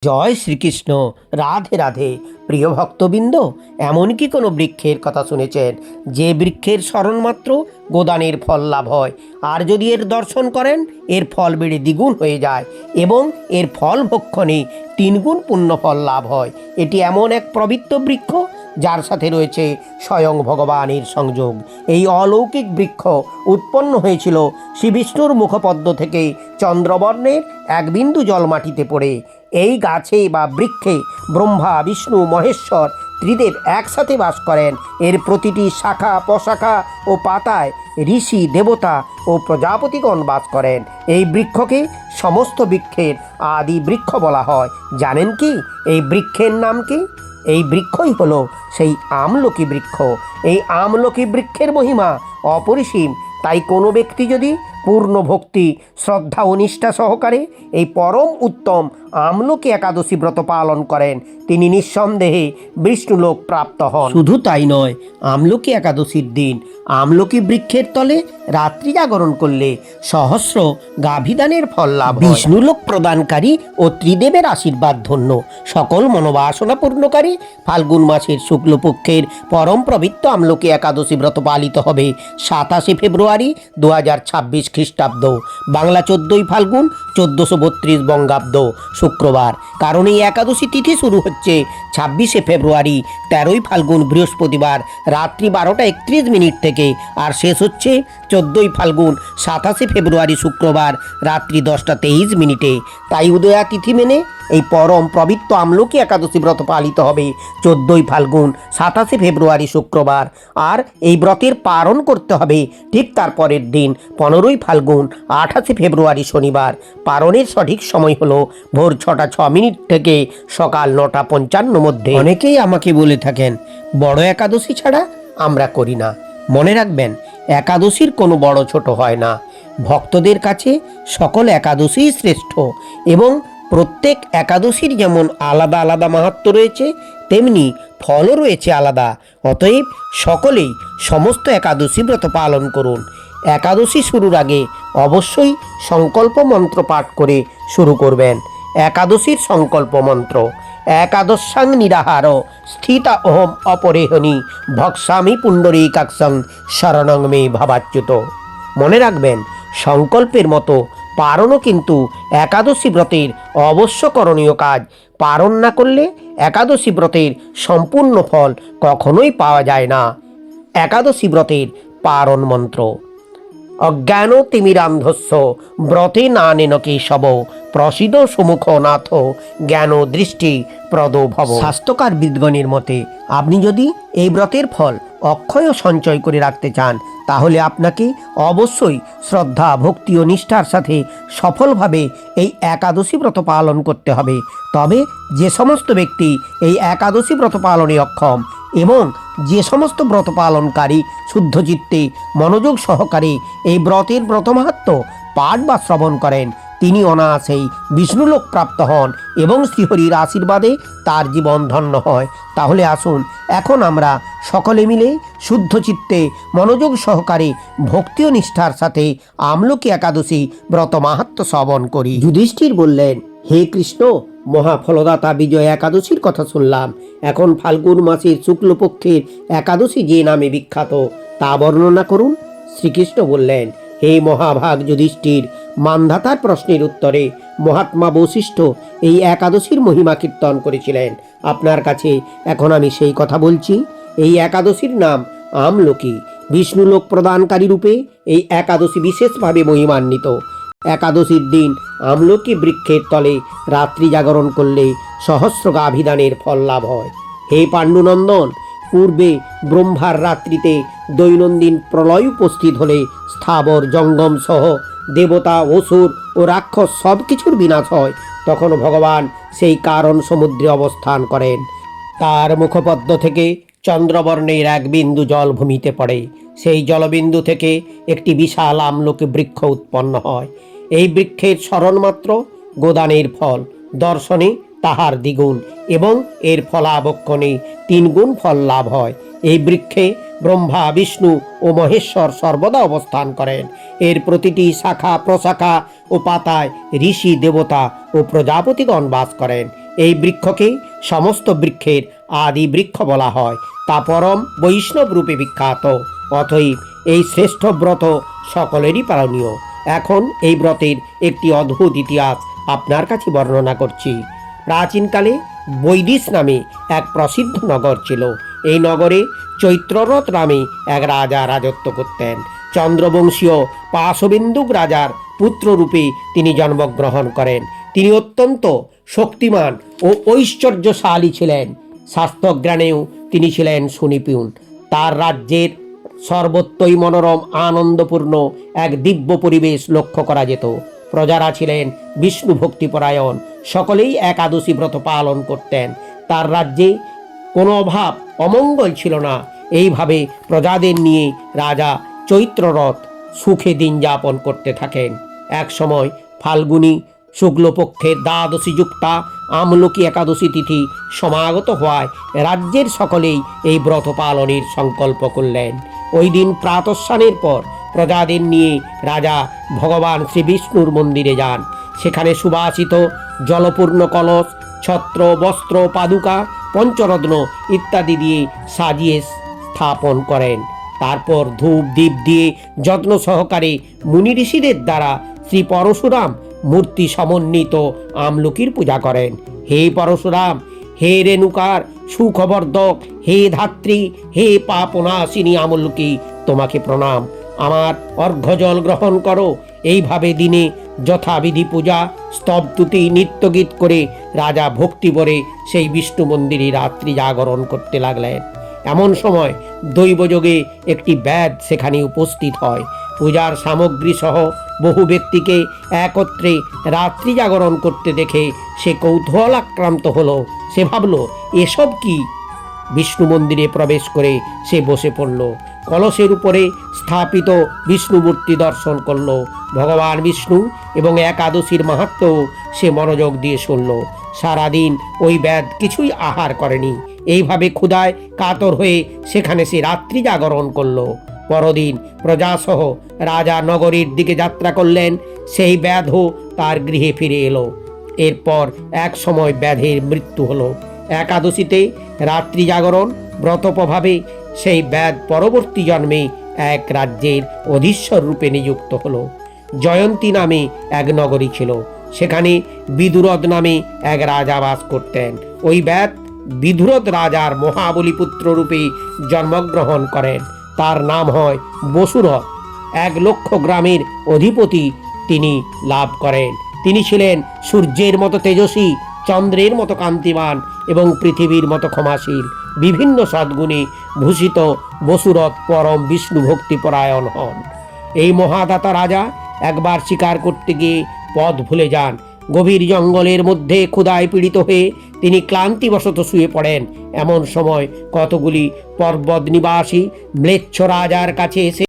জয় শ্রীকৃষ্ণ। রাধে রাধে। প্রিয় ভক্তবৃন্দ, এমন কি কোনো বৃক্ষের কথা শুনেছেন যে বৃক্ষের স্মরণ মাত্র গোদানের ফল লাভ হয়, আর যদি এর দর্শন করেন এর ফল বেড়ে দ্বিগুণ হয়ে যায় এবং এর ফল ভক্ষণে তিনগুণ পুণ্য ফল লাভ হয়। এটি এমন এক পবিত্র বৃক্ষ যার সাথে রয়েছে স্বয়ং ভগবানের সংযোগ। এই অলৌকিক বৃক্ষ উৎপন্ন হয়েছিল শ্রী বিষ্ণুর মুখপদ্ম থেকে চন্দ্রবর্ণের এক বিন্দু জল মাটিতে পড়ে। এই গাছে বা বৃক্ষে ব্রহ্মা, বিষ্ণু, মহেশ্বর ত্রিদেব একসাথে বাস করেন। এর প্রতিটি শাখা, প্রশাখা ও পাতায় ঋষি, দেবতা ও প্রজাপতিগণ বাস করেন। এই বৃক্ষকে সমস্ত বৃক্ষের আদি বৃক্ষ বলা হয়। জানেন কি এই বৃক্ষের নাম কি? এই বৃক্ষই হলো সেই আমলকি বৃক্ষ। এই আমলকি বৃক্ষের মহিমা অপরিসীম। তাই কোনো ব্যক্তি যদি পূর্ণ ভক্তি, শ্রদ্ধা ও নিষ্ঠা সহকারে এই পরম উত্তম আমলকি একাদশী ব্রত পালন করেন, তিনি নিঃসন্দেহে বিষ্ণুলোক প্রাপ্ত হন। শুধু তাই নয়, আমলকি একাদশীর দিন আমলকি বৃক্ষের তলে রাত্রি জাগরণ করলে সহস্র গাভিদানের ফল লাভ হয়। বিষ্ণুলোক প্রদানকারী ও ত্রিদেবের আশীর্বাদ ধন্য সকল মনোবাসনা পূর্ণকারী ফাল্গুন মাসের শুক্লপক্ষের পরম পবিত্র আমলকি একাদশী ব্রত পালিত হবে 27 ফেব্রুয়ারি 2026 খ্রিস্টাব্দ, বাংলা 14ই ফাল্গুন 1432 বঙ্গাব্দ, শুক্রবার। কারণ এই একাদশী তিথি শুরু হচ্ছে 26 ফেব্রুয়ারি 13ই ফাল্গুন বৃহস্পতিবার রাত্রি 12:31 থেকে, আর শেষ হচ্ছে 14ই ফাল্গুন 27 ফেব্রুয়ারি শুক্রবার রাত্রি 10:23। তাই উদয়া তিথি মেনে এই পরম পবিত্র আমলকি একাদশী ব্রত পালিত হবে 14ই ফাল্গুন 27 ফেব্রুয়ারি শুক্রবার। আর এই ব্রতের পালন করতে হবে ঠিক তার পরের দিন 15ই ফাল্গুন 28 ফেব্রুয়ারি শনিবার। পালনের সঠিক সময় হলো ভোর 6:06 থেকে সকাল 9:55 মধ্যে। অনেকেই আমাকে বলে থাকেন বড় একাদশী ছাড়া আমরা করি না। মনে রাখবেন, একাদশীর কোনো বড় ছোট হয় না। ভক্তদের কাছে সকল একাদশীই শ্রেষ্ঠ এবং প্রত্যেক একাদশীর যেমন আলাদা আলাদা মাহাত্ম্য রয়েছে, তেমনি ফলও রয়েছে আলাদা। অতএব সকলেই সমস্ত একাদশী ব্রত পালন করুন। একাদশী শুরুর আগে অবশ্যই সংকল্প মন্ত্র পাঠ করে শুরু করবেন। একাদশীর সংকল্প মন্ত্র: একাদশাং নিরাহার স্থিতা ওহম অপরেহনি ভক্সামি পুণ্ডরীকাক্ষং শরণং মে ভবাচ্যুত। মনে রাখবেন, সংকল্পের মতো পারণও কিন্তু একাদশী ব্রতের অবশ্য করণীয় কাজ। পারণ না করলে একাদশী ব্রতের সম্পূর্ণ ফল কখনোই পাওয়া যায় না। একাদশী ব্রতের পারণ মন্ত্র: অজ্ঞান তিমিরান্ধস্য ব্রতে নানেন কেশব প্রসিদ সুমুখ নাথ জ্ঞান দৃষ্টি প্রদ ভব। স্বাস্থ্যকার বিদ্গণের মতে আপনি যদি এই ব্রতের ফল অক্ষয় সঞ্চয় করে রাখতে চান, তাহলে আপনাকে অবশ্যই শ্রদ্ধা, ভক্তি ও নিষ্ঠার সাথে সফলভাবে এই একাদশী ব্রত পালন করতে হবে। তবে যে সমস্ত ব্যক্তি এই একাদশী ব্রত পালনে অক্ষম এবং যে সমস্ত ব্রত পালনকারী শুদ্ধ চিত্তে মনোযোগ সহকারে এই ব্রতের ব্রতমাহাত্ম্য পাঠ বা শ্রবণ করেন, তিনি অনায়াসেই বিষ্ণুলোক প্রাপ্ত হন এবং শ্রীহরির আশীর্বাদে তার জীবন ধন্য হয়। তাহলে আসুন এখন আমরা সকলে মিলে শুদ্ধ চিত্তে মনোযোগ সহকারে ভক্তি ও নিষ্ঠার সাথে আমলকি একাদশী ব্রত মাহাত্ম্য শ্রবণ করি। যুধিষ্ঠির বললেন, হে কৃষ্ণ, মহাফলদাতা বিজয় একাদশীর কথা শুনলাম। এখন ফাল্গুন মাসের শুক্লপক্ষের একাদশী যে নামে বিখ্যাত তা বর্ণনা করুন। শ্রীকৃষ্ণ বললেন, হে মহাভাগ যুধিষ্ঠির, মান্ধাতার প্রশ্নের উত্তরে মহাত্মা বশিষ্ঠ এই একাদশীর মহিমা কীর্তন করেছিলেন। আপনার কাছে এখন আমি সেই কথা বলছি। এই একাদশীর নাম আমলকি। বিষ্ণুলোক প্রদানকারী রূপে এই একাদশী বিশেষভাবে মহিমান্বিত। একাদশীর দিন আমলকি বৃক্ষের তলে রাত্রি জাগরণ করলে সহস্র গাভিদানের ফল লাভ হয়। হে পাণ্ডুনন্দন, পূর্বে ব্রহ্মার রাত্রিতে দৈনন্দিন প্রলয় উপস্থিত হলে স্থাবর জঙ্গম সহ দেবতা, অসুর ও রাক্ষস সব কিছুর বিনাশ হয়। তখন ভগবান সেই কারণ সমুদ্রে অবস্থান করেন। তার মুখপদ্ম থেকে চন্দ্রবর্ণের এক বিন্দু জল ভূমিতে পড়ে। সেই জলবিন্দু থেকে একটি বিশাল আমলকি বৃক্ষ উৎপন্ন হয়। এই বৃক্ষের স্মরণমাত্র গোদানের ফল, দর্শনে তাহার দ্বিগুণ এবং এর ফলাবক্ষণে 3 গুণ ফল লাভ হয়। এই বৃক্ষে ব্রহ্মা, বিষ্ণু ও মহেশ্বর সর্বদা অবস্থান করেন। এর প্রতিটি শাখা, প্রশাখা ও পাতায় ঋষি, দেবতা ও প্রজাপতিগণ বাস করেন। এই বৃক্ষকে সমস্ত বৃক্ষের আদি বৃক্ষ বলা হয়। তা পরম বৈষ্ণব রূপে বিখ্যাত। অতএব এই শ্রেষ্ঠ ব্রত সকলেরই পালনীয়। এখন এই ব্রতের একটি অদ্ভুত ইতিহাস আপনার কাছে বর্ণনা করছি। প্রাচীনকালে বৈদিশ নামে এক প্রসিদ্ধ নগর ছিল। এই নগরে চৈত্ররথ নামে এক রাজা রাজত্ব করতেন। চন্দ্রবংশীয় পাশবিন্দুক রাজার পুত্ররূপে তিনি জন্মগ্রহণ করেন। তিনি অত্যন্ত শক্তিমান ও ঐশ্বর্যশালী ছিলেন। শাস্ত্রজ্ঞানেও তিনি ছিলেন সুনিপুণ। তার রাজ্যের সর্বত্রই মনোরম আনন্দপূর্ণ এক দিব্য পরিবেশ লক্ষ্য করা যেত। প্রজারা ছিলেন বিষ্ণু ভক্তিপরায়ণ, সকলেই একাদশী ব্রত পালন করতেন। তার রাজ্যে কোনো অভাব অমঙ্গল ছিল না। এইভাবে প্রজাদের নিয়ে রাজা চৈত্ররথ সুখে দিন যাপন করতে থাকেন। এক সময় ফাল্গুনী শুক্লপক্ষের দ্বাদশী যুক্তা আমলকি একাদশী তিথি সমাগত হওয়ায় রাজ্যের সকলেই এই ব্রত পালনের সংকল্প করলেন। ওই দিন প্রাতঃস্নানের পর প্রজাদের নিয়ে রাজা ভগবান শ্রী বিষ্ণুর মন্দিরে যান। সেখানে সুবাসিত জলপূর্ণ কলস, ছত্র, বস্ত্র, পাদুকা, পঞ্চরত্ন ইত্যাদি দিয়ে সাজিয়ে স্থাপন করেন। তারপর ধূপ দীপ দিয়ে যত্ন সহকারে মুনি ঋষিদের দ্বারা শ্রী পরশুরাম মূর্তি সমন্বিত আমলকির পূজা করেন। হে পরশুরাম, হে রেণুকার সুখবর্ধক, হে ধাত্রী, হে পাপনাশিনী আমলকি, তোমাকে প্রণাম। আমার অর্ঘ্যজল গ্রহণ করো। এইভাবে দিনে যথাবিধি পূজা, স্তবতুতি, নৃত্যগীত করে রাজা ভক্তিভরে সেই বিষ্ণু মন্দিরে রাত্রি জাগরণ করতে লাগলেন। এমন সময় দৈবযোগে একটি ব্যাধ সেখানে উপস্থিত হয়। পূজার সামগ্রী সহ বহু ব্যক্তিকে একত্রে রাত্রি জাগরণ করতে দেখে সে কৌতূহলাক্রান্ত হলো। সে ভাবল, এসব কি? বিষ্ণু মন্দিরে প্রবেশ করে সে বসে পড়ল। কলসের উপরে স্থাপিত বিষ্ণু মূর্তি দর্শন করল। ভগবান বিষ্ণু এবং একাদশীর মাহাত্ম্য সে মনোযোগ দিয়ে শুনল। সারাদিন ওই ব্যাধ কিছুই আহার করেনি। এইভাবে ক্ষুধায় কাতর হয়ে সেখানে সে রাত্রি জাগরণ করল। পরদিন প্রজাসহ রাজা নগরীর দিকে যাত্রা করলেন। সেই ব্যাধও তার গৃহে ফিরে এলো। এরপর এক সময় ব্যাধের মৃত্যু হলো। একাদশীতে রাত্রি জাগরণ ব্রত প্রভাবে সেই ব্যাধ পরবর্তী জন্মে এক রাজ্যের অধীশ্বর রূপে নিযুক্ত হলো। জয়ন্তী নামে এক নগরী ছিল। সেখানে বিদুরথ নামে এক রাজা বাস করতেন। ওই ব্যাধ বিদুরথ রাজার মহাবলী পুত্র রূপে জন্মগ্রহণ করেন। তার নাম হয় বসুরথ। 1,00,000 গ্রামের অধিপতি তিনি লাভ করেন। তিনি ছিলেন সূর্যের মতো তেজস্বী, চন্দ্রের মতো কান্তিমান এবং পৃথিবীর মতো ক্ষমাশীল। বিভিন্ন সদ্গুণে ভূষিত বসুরথ পরম বিষ্ণু ভক্তিপরায়ণ হন। এই মহাদাতা রাজা একবার শিকার করতে গিয়ে পথ ভুলে যান। গভীর জঙ্গলের মধ্যে ক্ষুধায় পীড়িত হয়ে তিনি ক্লান্তিবশত শুয়ে পড়েন। এমন সময় কতগুলি পর্বত নিবাসী ম্লেচ্ছ রাজার কাছে এসে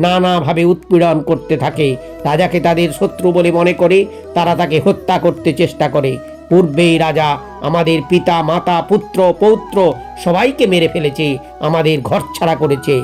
নানাভাবে উৎপীড়ন করতে থাকে। রাজাকে তাদের শত্রু বলে মনে করে তারা তাকে হত্যা করতে চেষ্টা করে। পূর্বেই রাজা আমাদের পিতা, মাতা, পুত্র, পৌত্র সবাইকে মেরে ফেলেছে, আমাদের ঘরছাড়া করেছে।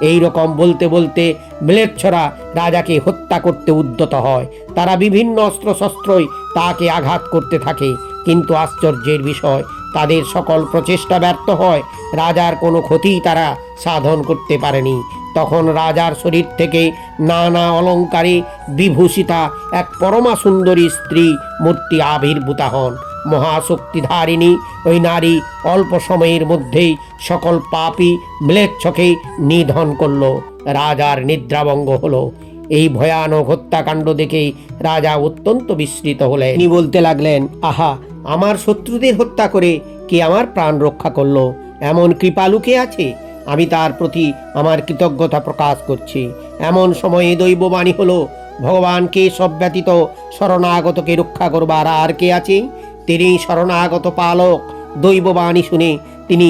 এই রকম বলতে বলতে ম্লেচ্ছরা রাজাকে হত্যা করতে উদ্যত হয়। তারা বিভিন্ন অস্ত্রশস্ত্রই তাকে আঘাত করতে থাকে, কিন্তু আশ্চর্যের বিষয় তাদের সকল প্রচেষ্টা ব্যর্থ হয়। রাজার কোনো ক্ষতি তারা সাধন করতে পারেনি। তখন রাজার শরীর থেকে নানা অলঙ্কারে বিভূষিতা এক পরমা সুন্দরী স্ত্রী মূর্তি আবির্ভূতা হন। মহাশক্তিধারিণী ওই নারী অল্প সময়ের মধ্যেই সকল পাপী ম্লেচ্ছকে নিধন করল। রাজার নিদ্রাভঙ্গ হলো। এই ভয়ানক হত্যাকাণ্ড দেখে রাজা অত্যন্ত বিস্মিত হলেন। তিনি বলতে লাগলেন, আহা, আমার শত্রুদের হত্যা করে কে আমার প্রাণ রক্ষা করলো? এমন কৃপালু কে আছে? আমি তার প্রতি আমার কৃতজ্ঞতা প্রকাশ করছি। এমন সময়ে দৈববাণী হলো, ভগবানকে সব ব্যতীত শরণাগতকে রক্ষা করবার আর কে আছে? তিনি শরণাগত পালক। দৈববাণী শুনে তিনি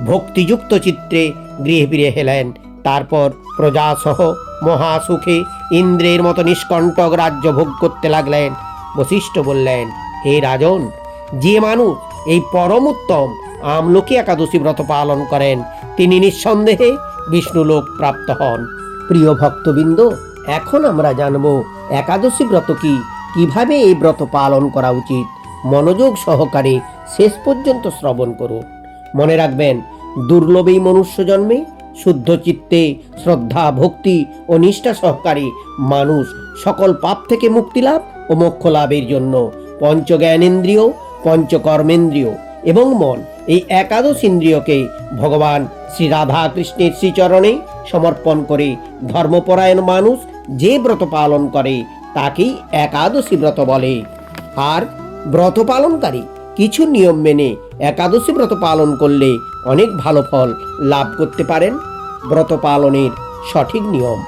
ভক্তিযুক্ত চিত্রে গৃহে ফিরে এলেন। তারপর প্রজাসহ মহাসুখে ইন্দ্রের মতো নিষ্কণ্টক রাজ্য ভোগ করতে লাগলেন। বশিষ্ঠ বললেন, হে রাজন, যে মানুষ এই পরম উত্তম আমলকি একাদশী ব্রত পালন করেন তিনি নিঃসন্দেহে বিষ্ণুলোক প্রাপ্ত হন। প্রিয় ভক্তবৃন্দ, এখন আমরা জানব একাদশী ব্রত কি, কিভাবে এই ব্রত পালন করা উচিত। মনোযোগ সহকারে শেষ পর্যন্ত শ্রবণ করুন। মনে রাখবেন, দুর্লভ এই মনুষ্য জন্মে শুদ্ধ চিত্তে শ্রদ্ধা ভক্তি ও নিষ্ঠা সহকারী মানুষ সকল পাপ থেকে মুক্তি লাভ ও মোক্ষ লাভের জন্য পঞ্চ জ্ঞানেন্দ্রিয়, পঞ্চকর্মেন্দ্রিয় এবং মন, এই একাদশ ইন্দ্রিয়কে ভগবান শ্রী রাধা কৃষ্ণের শ্রীচরণে সমর্পণ করে ধর্মপরায়ণ মানুষ যে ব্রত পালন করে তাকেই একাদশী ব্রত বলে। আর ব্রত পালনকারী কিছু নিয়ম মেনে একাদশী ব্রত পালন করলে অনেক ভালো ফল লাভ করতে পারেন। ব্রত পালনের সঠিক নিয়ম: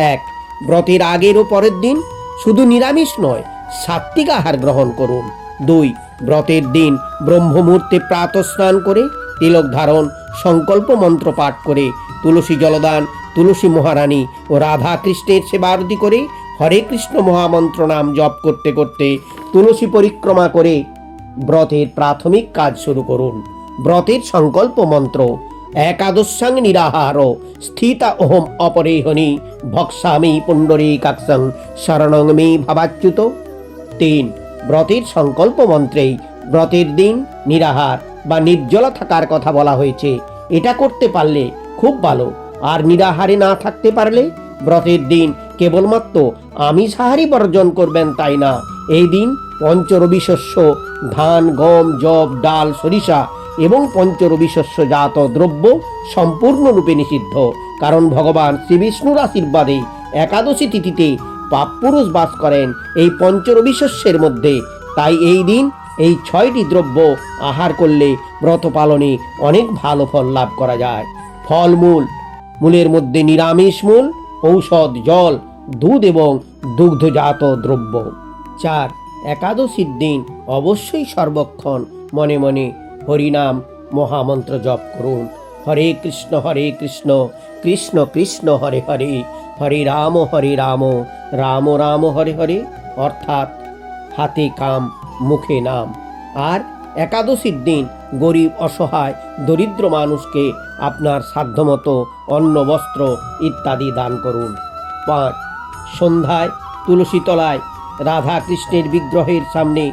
1. ব্রতের আগের ও পরের দিন শুধু নিরামিষ নয়, সাত্ত্বিক আহার গ্রহণ করুন। 2. ব্রতের দিন ব্রহ্ম মুহূর্তে প্রাতঃ স্নান করে তিলক ধারণ, সংকল্প মন্ত্র পাঠ করে, তুলসী জলদান, তুলসী মহারানী ও রাধা কৃষ্ণের সেবারতি করে হরে কৃষ্ণ মহামন্ত্র নাম জপ করতে করতে তুলসী পরিক্রমা করে ব্রতের প্রাথমিক কাজ শুরু করুন। ব্রতের সংকল্প মন্ত্র: একাদশাং নিরাহার স্থিতা ওহম অপরেহনি ভক্সামি পুণ্ডরীকাক্ষং শরণং মে ভাবাচ্যুত। 3. ব্রতের সংকল্প মন্ত্রেই ব্রতের দিন নিরাহার বা নির্জলা থাকার কথা বলা হয়েছে। এটা করতে পারলে খুব ভালো। আর নিরাহারে না থাকতে পারলে ব্রতের দিন কেবলমাত্র আমিষাহারই বর্জন করবেন তাই না, এই দিন পঞ্চরবি শস্য ধান, গম, যব, ডাল, সরিষা এবং পঞ্চরবি শস্য জাত দ্রব্য সম্পূর্ণরূপে নিষিদ্ধ। কারণ ভগবান শ্রীবিষ্ণুর আশীর্বাদে একাদশী তিথিতে পাপপুরুষ বাস করেন এই পঞ্চরবি শস্যের মধ্যে। তাই এই দিন এই 6টি দ্রব্য আহার করলে ব্রত পালনে অনেক ভালো ফল লাভ করা যায়। ফলমূল: মূলের মধ্যে নিরামিষ মূল, ঔষধ, জল, দুধ এবং দুগ্ধজাত দ্রব্য। 4. একাদশীর দিন অবশ্যই সর্বক্ষণ মনে মনে হরিনাম মহামন্ত্র জপ করুন। হরে কৃষ্ণ কৃষ্ণ কৃষ্ণ হরে হরে, হরে রাম রাম রাম হরে হরে, অর্থাৎ হাতে কাম মুখে নাম। আর একাদশীর দিন গরিব, অসহায়, দরিদ্র মানুষকে আপনার সাধ্যমতো অন্ন, বস্ত্র ইত্যাদি দান করুন। 5. সন্ধ্যায় তুলসী তলায় রাধা কৃষ্ণের বিগ্রহের সামনে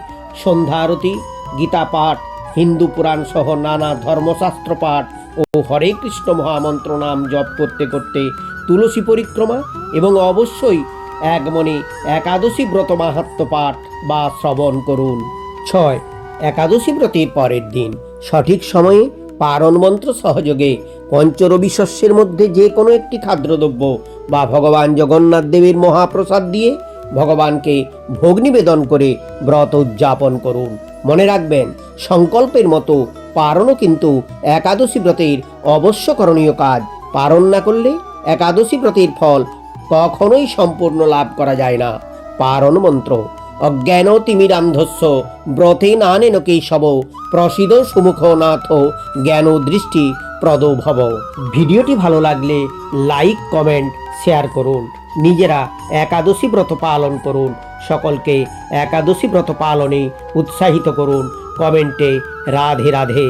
সন্ধ্যা আরতি, গীতা পাঠ, হিন্দু পুরাণ সহ নানা ধর্মশাস্ত্র পাঠ ও হরে কৃষ্ণ মহামন্ত্র নাম জপ করতে করতে তুলসী পরিক্রমা এবং অবশ্যই এক মনে একাদশী ব্রত মাহাত্ম্য পাঠ বা শ্রবণ করুন। 6. একাদশী ব্রতের পরের দিন সঠিক সময়ে পারণ মন্ত্র সহযোগে পঞ্চরবি শস্যের মধ্যে যে কোনো একটি খাদ্যদ্রব্য বা ভগবান জগন্নাথ দেবের মহাপ্রসাদ দিয়ে ভগবানকে ভোগ নিবেদন করে ব্রত উদযাপন করুন। মনে রাখবেন, সংকল্পের মতো পারণও কিন্তু একাদশী ব্রতের অবশ্য করণীয় কাজ। পারণ না করলে একাদশী ব্রতের ফল কখনোই সম্পূর্ণ লাভ করা যায় না। পারণ মন্ত্র: অজ্ঞান তিমিরান্ধস্য ব্রতে নানেন কেশব প্রসিদ সুমুখ নাথ জ্ঞান দৃষ্টি প্রদ ভব। ভিডিওটি ভালো লাগলে লাইক, কমেন্ট, শেয়ার করুন। নিজেরা একাদশী ব্রত পালন করুন। সকলকে একাদশী ব্রত পালনে উৎসাহিত করুন। কমেন্টে রাধে রাধে,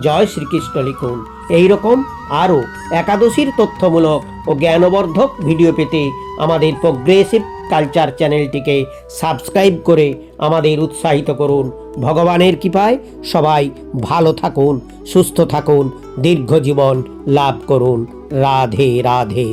জয় শ্রীকৃষ্ণ লিখুন। এইরকম আরও একাদশীর তথ্যমূলক ও জ্ঞানবর্ধক ভিডিও পেতে আমাদের প্রোগ্রেসিভ কালচার চ্যানেলটিকে সাবস্ক্রাইব করে আমাদের উৎসাহিত করুন। ভগবানের কৃপায় সবাই ভালো থাকুন, সুস্থ থাকুন, দীর্ঘ জীবন লাভ করুন। রাধে রাধে।